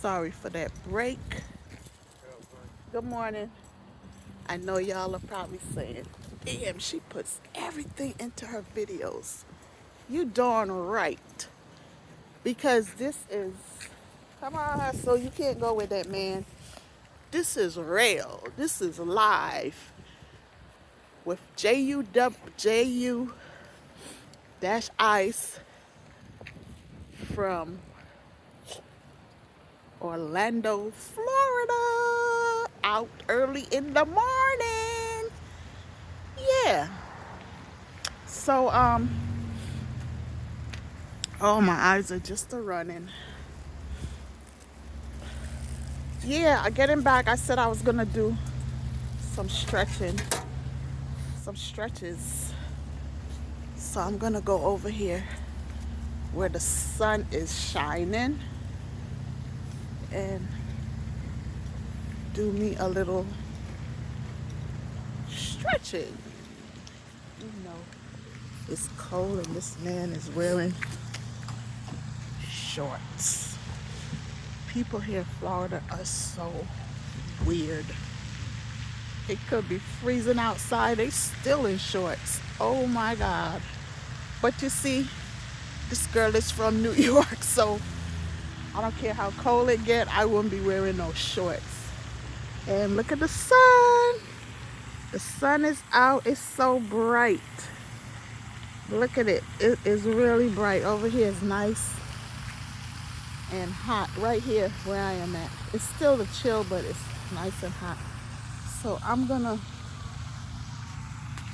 Sorry for that break. Good morning. I know y'all are probably saying, damn, she puts everything into her videos. You darn right. Because this is, come on, Hustle, you can't go with that, man. This is real. This is live with JU dash Ice from Orlando, Florida. Out early in the morning. Yeah. So, oh, my eyes are just a running. Yeah, getting back, I said I was gonna do some stretching, some stretches. So I'm gonna go over here where the sun is shining and do me a little stretching. You know, it's cold and this man is wearing shorts. People here in Florida are so weird. It could be freezing outside, they still in shorts. Oh my God. But you see, this girl is from New York, so I don't care how cold it get, I wouldn't be wearing no shorts. And look at the sun. The sun is out. It's so bright. Look at it. It is really bright. Over here is nice and hot. Right here where I am at. It's still the chill, but it's nice and hot. So I'm gonna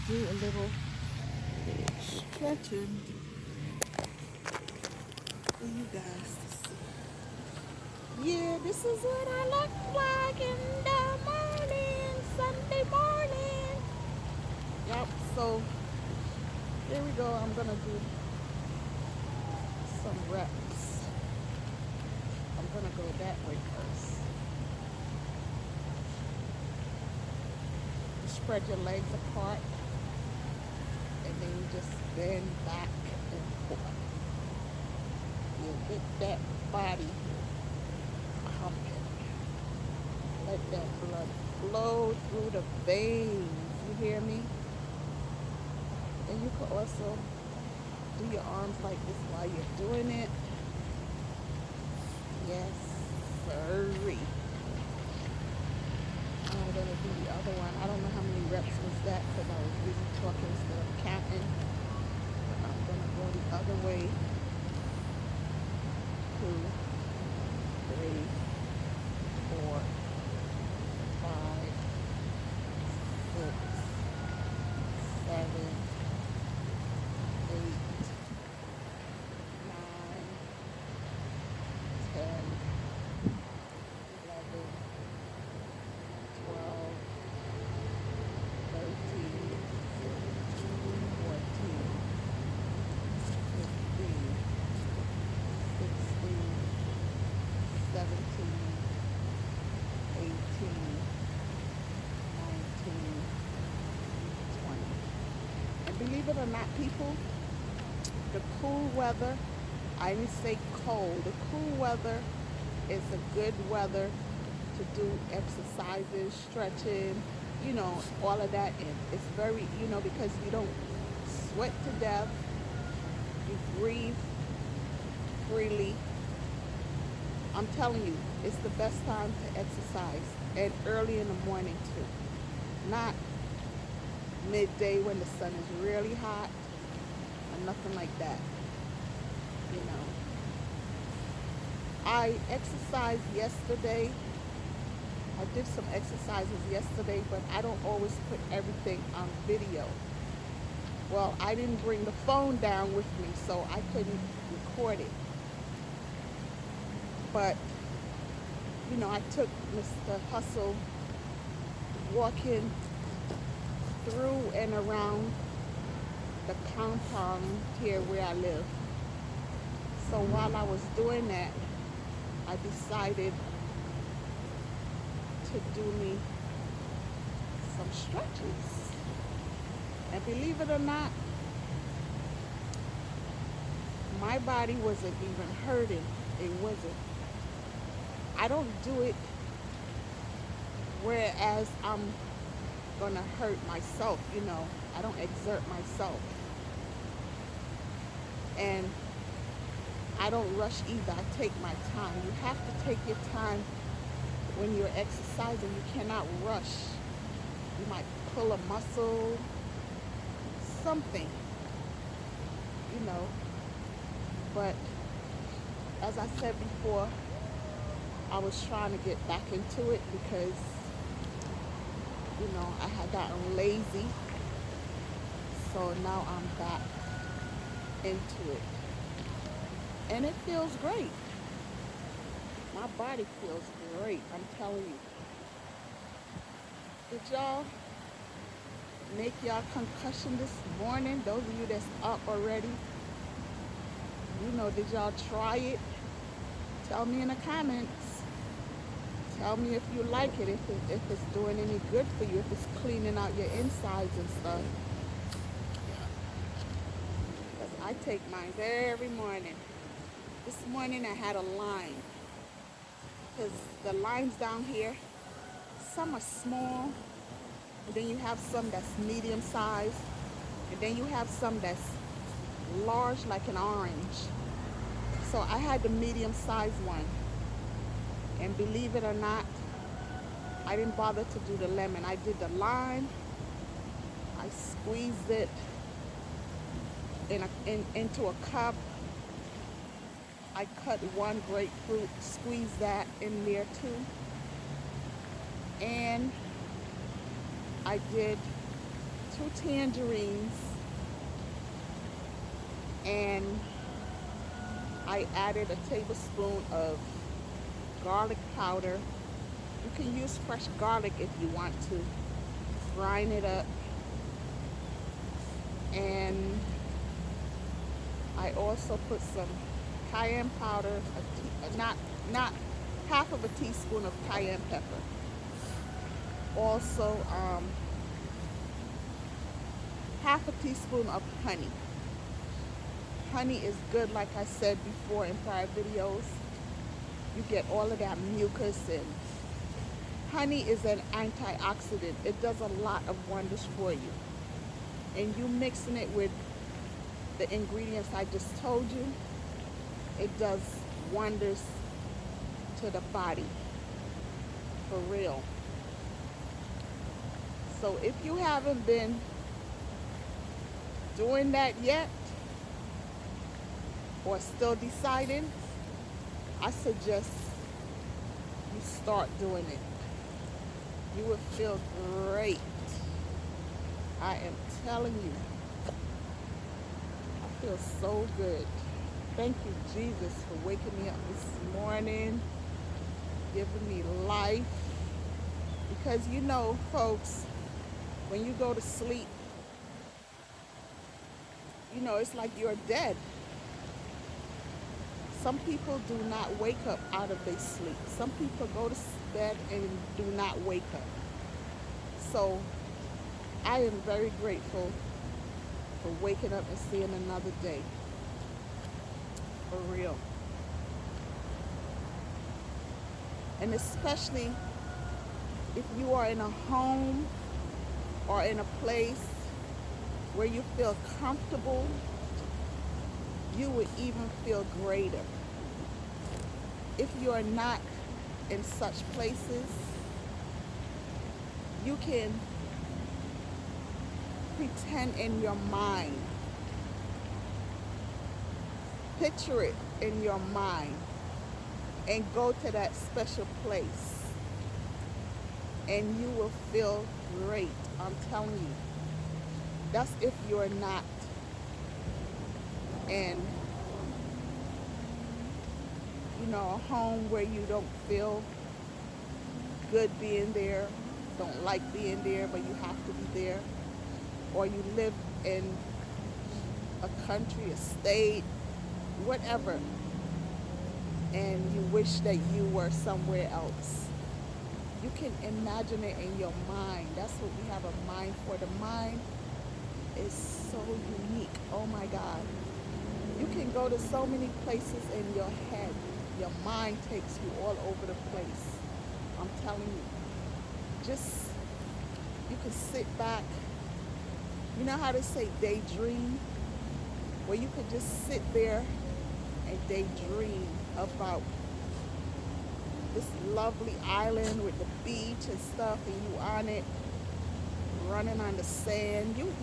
do a little stretching for you guys to see. Yeah, this is what I look like in the morning, Sunday morning. Yep, so here we go. I'm gonna do some reps. I'm gonna go that way first. You spread your legs apart and then you just bend back and forth. You get that body pumping. Let that blood flow through the veins. You hear me? And you can also do your arms like this while you're doing it. Yes, sirree. I'm gonna do the other one. I don't know how many reps was that because I was busy talking instead of counting. But I'm gonna go the other way. 2, 3, 4, 5, 6, 7, 8, 9, 10, 11, 12, 13, 14, 15, 16, 17, 18, 19, 20. And believe it or not, people, the cool weather, I didn't say cold, the cool weather is a good weather to do exercises, stretching, all of that. And it's very, because you don't sweat to death, you breathe freely. I'm telling you, it's the best time to exercise, and early in the morning too. Not midday when the sun is really hot or nothing like that. You know. I exercised yesterday. I did some exercises yesterday, but I don't always put everything on video. Well, I didn't bring the phone down with me, so I couldn't record it. But, I took Mr. Hustle walking through and around the compound here where I live. So while I was doing that, I decided to do me some stretches. And believe it or not, my body wasn't even hurting. It wasn't. I don't do it whereas I'm gonna hurt myself, you know. I don't exert myself. And I don't rush either. I take my time. You have to take your time when you're exercising. You cannot rush. You might pull a muscle, something, you know. But as I said before, I was trying to get back into it because, you know, I had gotten lazy. So now I'm back into it. And it feels great. My body feels great, I'm telling you. Did y'all make y'all concussion this morning? Those of you that's up already, you know, did y'all try it? Tell me in the comments. Tell me if you like it, if it's doing any good for you, if it's cleaning out your insides and stuff. Because I take mine every morning. This morning I had a line. Because the lines down here, some are small, and then you have some that's medium size, and then you have some that's large like an orange. So I had the medium sized one. And believe it or not, I didn't bother to do the lemon. I did the lime. I squeezed it into a cup. I cut one grapefruit, squeezed that in there too. And I did 2 tangerines, and I added a tablespoon of garlic powder. You can use fresh garlic if you want to. Grind it up. And I also put some cayenne powder, not half of a teaspoon of cayenne pepper. Also, half a teaspoon of honey. Honey is good, like I said before in prior videos. You get all of that mucus, and honey is an antioxidant. It does a lot of wonders for you. And you mixing it with the ingredients I just told you, it does wonders to the body, for real. So if you haven't been doing that yet, or still deciding, I suggest you start doing it. You will feel great. I am telling you. I feel so good. Thank you, Jesus, for waking me up this morning, giving me life. Because you know, folks, when you go to sleep, you know, it's like you're dead. Some people do not wake up out of their sleep. Some people go to bed and do not wake up. So I am very grateful for waking up and seeing another day. For real. And especially if you are in a home or in a place where you feel comfortable, you would even feel greater. If you are not in such places, you can pretend in your mind, picture it in your mind, and go to that special place, and you will feel great. I'm telling you. That's if you're not in, you know, a home where you don't feel good being there, don't like being there, but you have to be there. Or you live in a country, a state, whatever, and you wish that you were somewhere else. You can imagine it in your mind. That's what we have a mind for. The mind is so unique. Oh my God. You can go to so many places in your head. your mind takes you all over the place. I'm telling you. Just, you can sit back. You know how they say daydream? Where you could just sit there and daydream about this lovely island with the beach and stuff, and you on it, running on the sand. You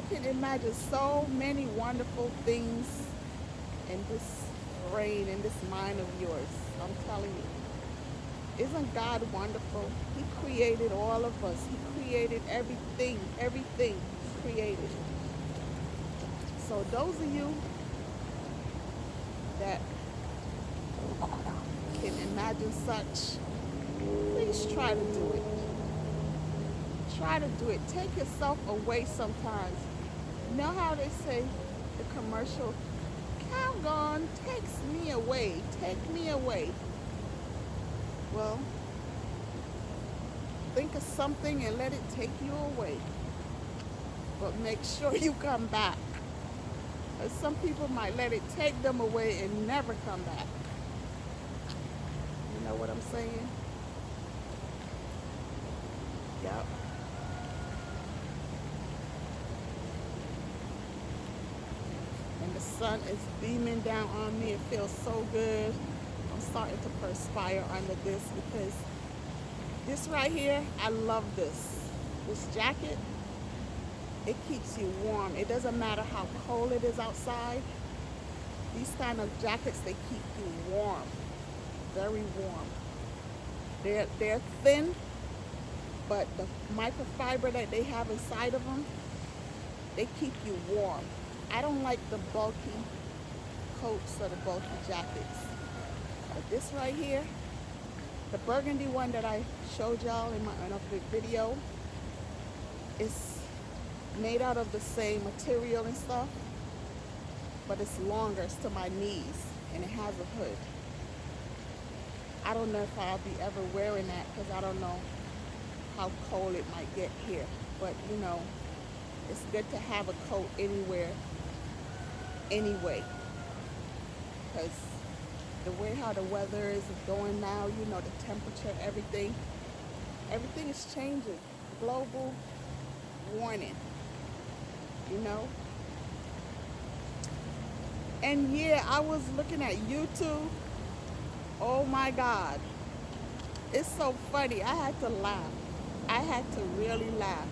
can imagine so many wonderful things in this brain, in this mind of yours. I'm telling you. Isn't God wonderful? He created all of us. He created everything He created. So those of you that can imagine such, please try to do it. Try to do it. Take yourself away sometimes. You know how they say the commercial, Calgon takes me away. Take me away. Well, think of something and let it take you away. But make sure you come back. Some people might let it take them away and never come back. You know what I'm saying? Yep. And the sun is beaming down on me. It feels so good. I'm starting to perspire under this because this right here, I love this. This jacket, it keeps you warm. It doesn't matter how cold it is outside. These kind of jackets, they keep you warm, very warm. They're thin, but the microfiber that they have inside of them, they keep you warm. I don't like the bulky coats or the bulky jackets. But this right here, the burgundy one that I showed y'all in a video, is made out of the same material and stuff, but it's longer, it's to my knees, and it has a hood. I don't know if I'll be ever wearing that because I don't know how cold it might get here. But you know, it's good to have a coat anywhere, anyway. Because the way how the weather is going now, you know, the temperature, everything is changing. Global warning, you know. And yeah, I was looking at YouTube. Oh my God. It's so funny. I had to laugh. I had to really laugh.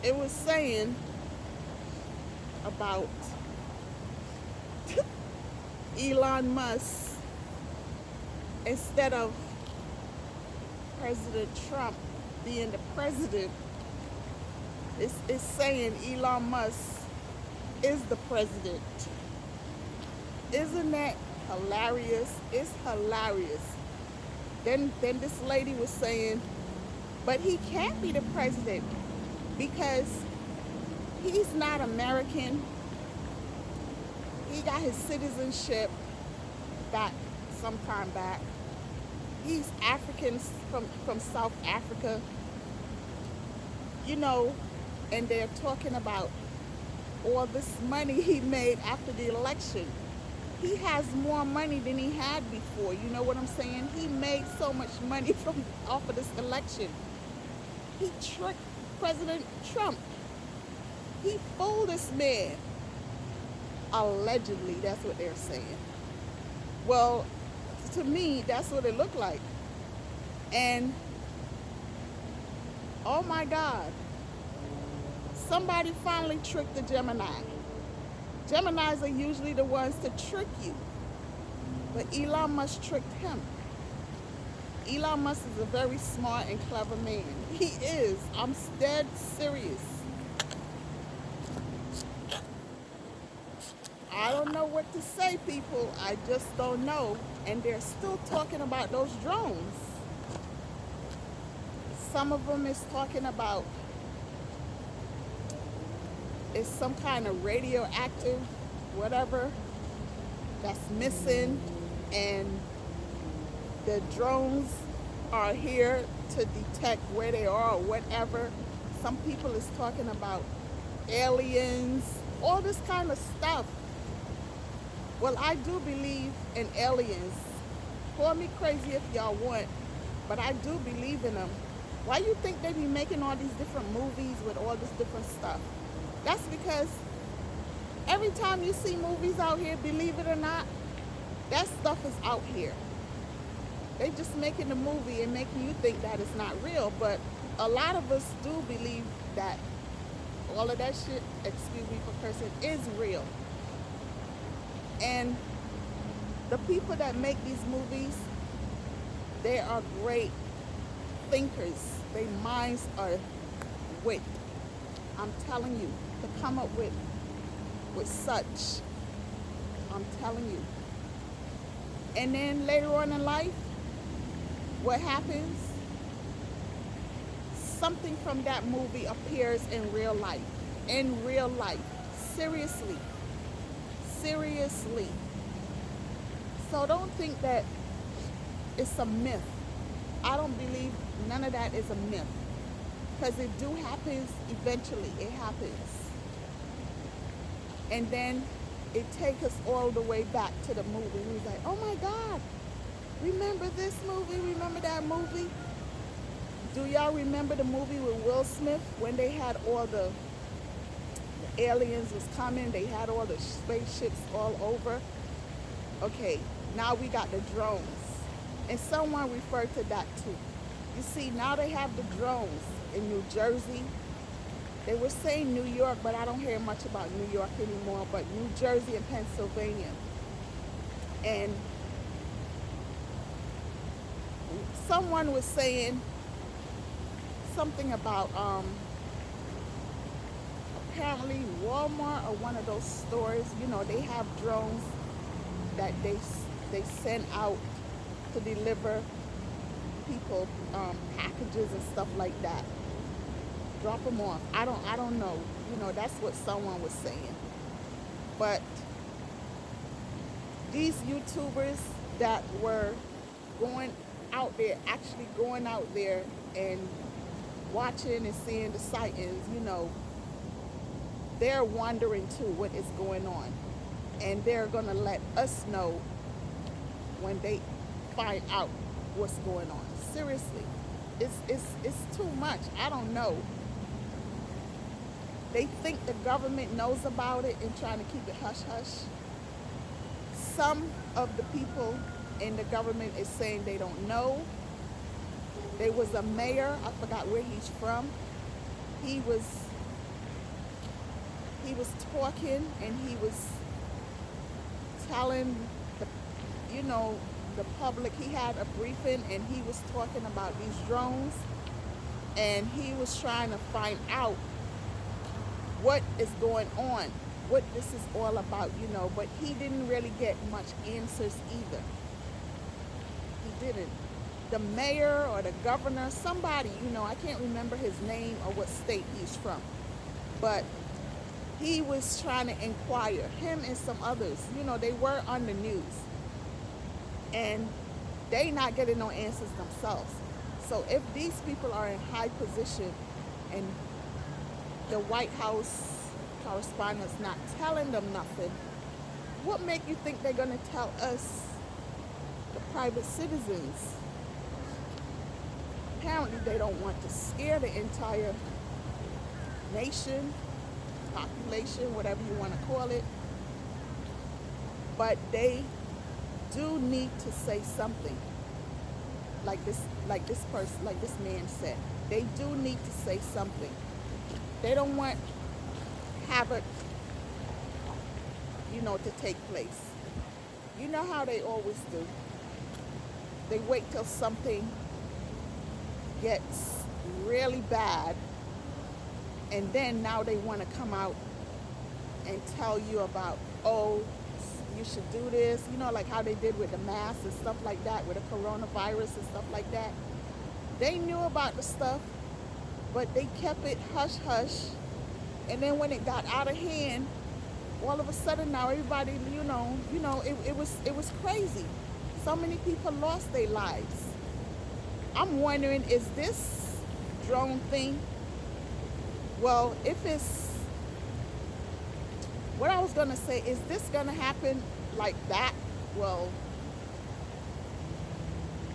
It was saying about Elon Musk, instead of President Trump being the president, it's saying Elon Musk is the president. Isn't that hilarious? It's hilarious. Then this lady was saying, but he can't be the president because he's not American. He got his citizenship back some time back. He's African from South Africa. You know, and they're talking about all this money he made after the election. He has more money than he had before. You know what I'm saying? He made so much money off of this election. He tricked President Trump. He fooled this man. Allegedly, that's what they're saying. Well, to me, that's what it looked like. And oh my God, somebody finally tricked the Gemini. Geminis are usually the ones to trick you. But Elon Musk tricked him. Elon Musk is a very smart and clever man. He is. I'm dead serious. I don't know what to say, people. I just don't know. And they're still talking about those drones. Some of them is talking about it's some kind of radioactive whatever that's missing, and the drones are here to detect where they are or whatever. Some people is talking about aliens, all this kind of stuff. Well, I do believe in aliens. Call me crazy if y'all want, but I do believe in them. Why you think they be making all these different movies with all this different stuff? That's because every time you see movies out here, believe it or not, that stuff is out here. They just making the movie and making you think that it's not real, but a lot of us do believe that all of that shit, excuse me for cursing, is real. And the people that make these movies, they are great thinkers. Their minds are wit. I'm telling you, to come up with such. I'm telling you. And then later on in life, what happens? Something from that movie appears in real life. In real life. Seriously. Seriously. So don't think that it's a myth. I don't believe none of that is a myth. Because it do happens eventually. It happens. And then it takes us all the way back to the movie. We was like, oh my God, remember this movie? Remember that movie? Do y'all remember the movie with Will Smith when they had all the aliens was coming? They had all the spaceships all over. Okay, now we got the drones. And someone referred to that too. You see, now they have the drones in New Jersey. They were saying New York, but I don't hear much about New York anymore, but New Jersey and Pennsylvania. And someone was saying something about apparently Walmart or one of those stores, you know, they have drones that they send out to deliver people packages and stuff like that. Drop them off. I don't know. You know, that's what someone was saying. But these YouTubers that were going out there, actually going out there and watching and seeing the sightings, you know, they're wondering too what is going on. And they're going to let us know when they find out what's going on. Seriously. It's too much. I don't know. They think the government knows about it and trying to keep it hush-hush. Some of the people in the government is saying they don't know. There was a mayor, I forgot where he's from. He was talking and he was telling the, you know, the public. He had a briefing and he was talking about these drones, and he was trying to find out what is going on, what this is all about, you know, but he didn't really get much answers either. He didn't. The mayor or the governor, somebody, you know, I can't remember his name or what state he's from, but he was trying to inquire, him and some others, you know, they were on the news, and they not getting no answers themselves. So if these people are in high position and the White House correspondents not telling them nothing, what make you think they're going to tell us, the private citizens? Apparently they don't want to scare the entire nation, population, whatever you want to call it, but they do need to say something. Like this person, like this man said, they do need to say something. They don't want havoc, you know, to take place. You know how they always do. They wait till something gets really bad, and then now they want to come out and tell you about, oh, you should do this, you know, like how they did with the masks and stuff like that, with the coronavirus and stuff like that. They knew about the stuff, but they kept it hush-hush. And then when it got out of hand, all of a sudden now everybody, it was crazy. So many people lost their lives. I'm wondering, is this drone thing, well, if it's, what I was going to say, is this going to happen like that, well,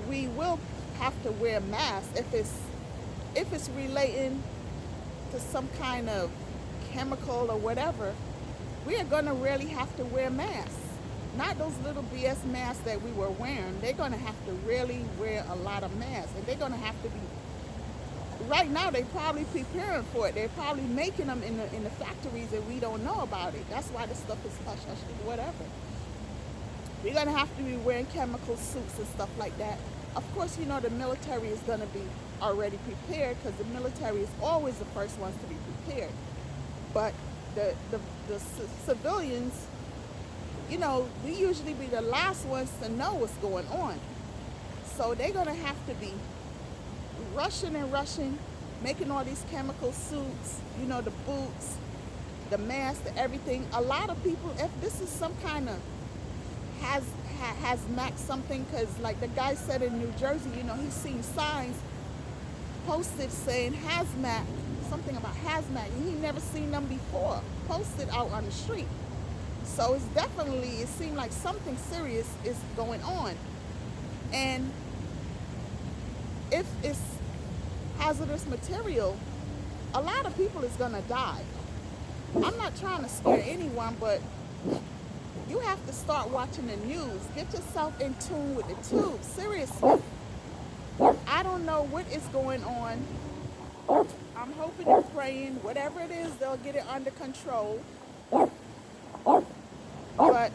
we will have to wear masks if it's relating to some kind of chemical or whatever. We are going to really have to wear masks. Not those little BS masks that we were wearing. They're going to have to really wear a lot of masks. And they're going to have to be, right now, they're probably preparing for it. They're probably making them in the factories and we don't know about it. That's why the stuff is hush hush and whatever. We're going to have to be wearing chemical suits and stuff like that. Of course, you know, the military is going to be already prepared because the military is always the first ones to be prepared. But the civilians, you know, we usually be the last ones to know what's going on. So they're going to have to be rushing, making all these chemical suits, you know, the boots, the mask, the everything. A lot of people, if this is some kind of hazmat something, because like the guy said in New Jersey, you know, he's seen signs posted saying hazmat, something about hazmat. He never seen them before, posted out on the street. So it's definitely, it seemed like something serious is going on. And if it's hazardous material, a lot of people is gonna die. I'm not trying to scare anyone, but you have to start watching the news. Get yourself in tune with the tube. Seriously. I don't know what is going on. I'm hoping and praying, whatever it is, they'll get it under control. But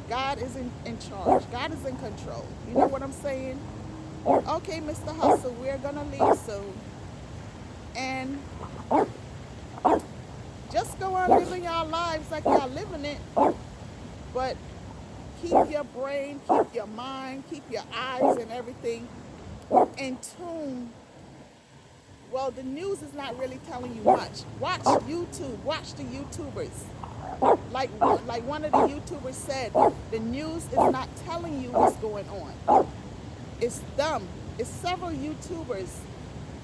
God is in charge. God is in control. You know what I'm saying? Okay, Mr. Hustle, we're going to leave soon. And just go on living your lives like y'all living it. But keep your brain, keep your mind, keep your eyes and everything in tune. Well, the news is not really telling you much. Watch YouTube. Watch the YouTubers. Like one of the YouTubers said, the news is not telling you what's going on. It's them. It's several YouTubers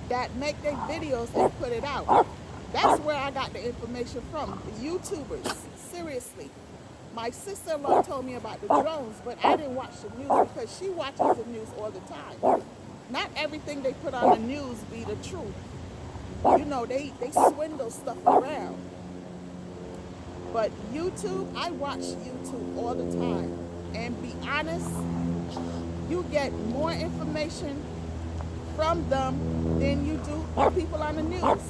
that make their videos and put it out. That's where I got the information from. The YouTubers. Seriously. My sister-in-law told me about the drones, but I didn't watch the news because she watches the news all the time. Not everything they put on the news be the truth. You know, they swindle stuff around. But YouTube, I watch YouTube all the time. And be honest, you get more information from them than you do people on the news.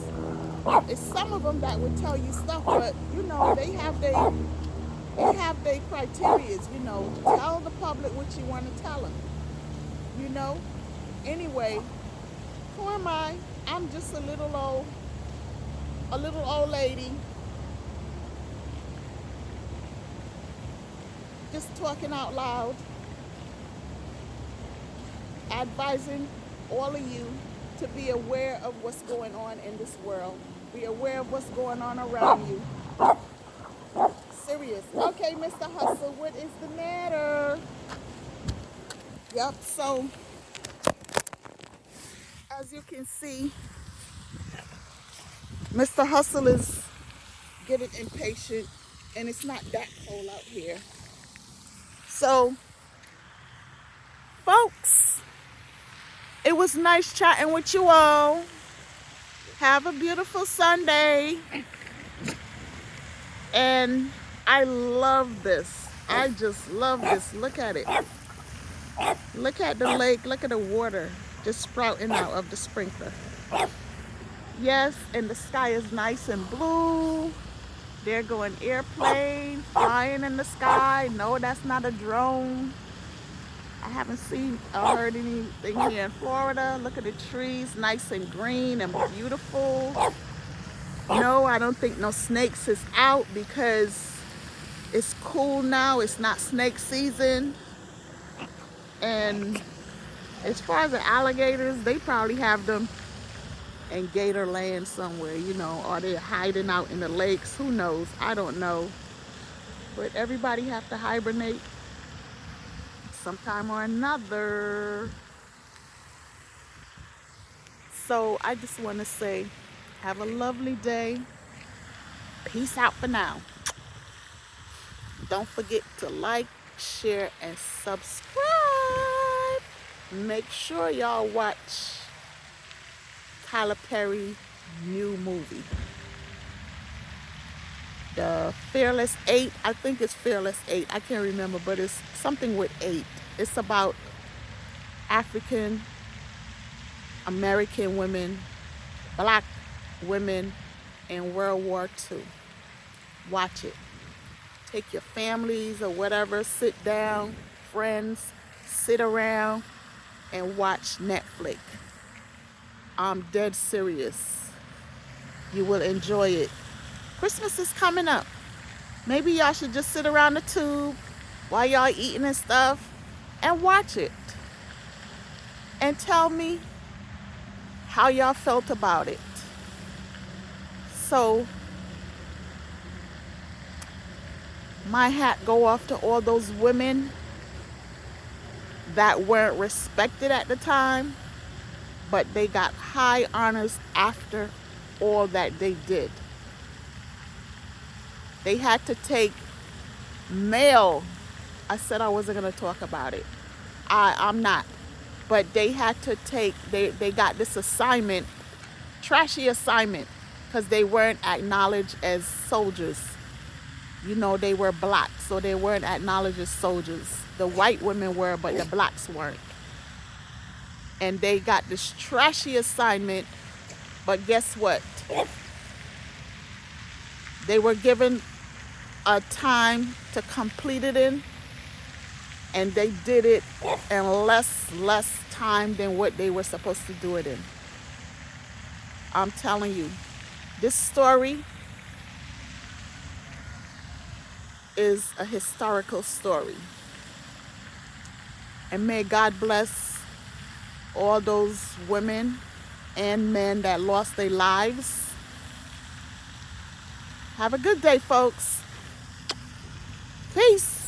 It's some of them that would tell you stuff, but you know, they have their criteria, you know. Tell the public what you want to tell them. You know? Anyway, who am I? I'm just a little old lady. Just talking out loud. Advising all of you to be aware of what's going on in this world. Be aware of what's going on around you. Serious. Okay, Mr. Hustle, what is the matter? Yep, so as you can see, Mr. Hustle is getting impatient and it's not that cold out here. So, folks, it was nice chatting with you all. Have a beautiful Sunday. And I love this. I just love this. Look at it. Look at the lake. Look at the water just sprouting out of the sprinkler. Yes, and the sky is nice and blue. They're going airplane, flying in the sky. No, that's not a drone. I haven't seen or heard anything here in Florida. Look at the trees, nice and green and beautiful. No, I don't think no snakes is out because it's cool now. It's not snake season. And as far as the alligators, they probably have them in gator land somewhere, you know, or they're hiding out in the lakes. Who knows? I don't know. But everybody have to hibernate sometime or another. So I just want to say, have a lovely day. Peace out for now. Don't forget to like, share, and subscribe. Make sure y'all watch Tyler Perry's new movie, The Fearless Eight. I think it's Fearless Eight. I can't remember, but it's something with eight. It's about African American women, black women in World War II. Watch it. Take your families or whatever, sit down, friends, sit around and watch Netflix. I'm dead serious. You will enjoy it. Christmas is coming up. Maybe y'all should just sit around the tube while y'all eating and stuff and watch it. And tell me how y'all felt about it. So, my hat go off to all those women that weren't respected at the time, but they got high honors after all that they did. They had to take male. I said I wasn't going to talk about it. I'm not. But they had to take, they got this assignment, trashy assignment, because they weren't acknowledged as soldiers. You know, they were black, so they weren't acknowledged as soldiers. The white women were, but the blacks weren't. And they got this trashy assignment, but guess what? They were given a time to complete it in, and they did it in less time than what they were supposed to do it in. I'm telling you, this story is a historical story. And may God bless all those women and men that lost their lives. Have a good day, folks. Peace.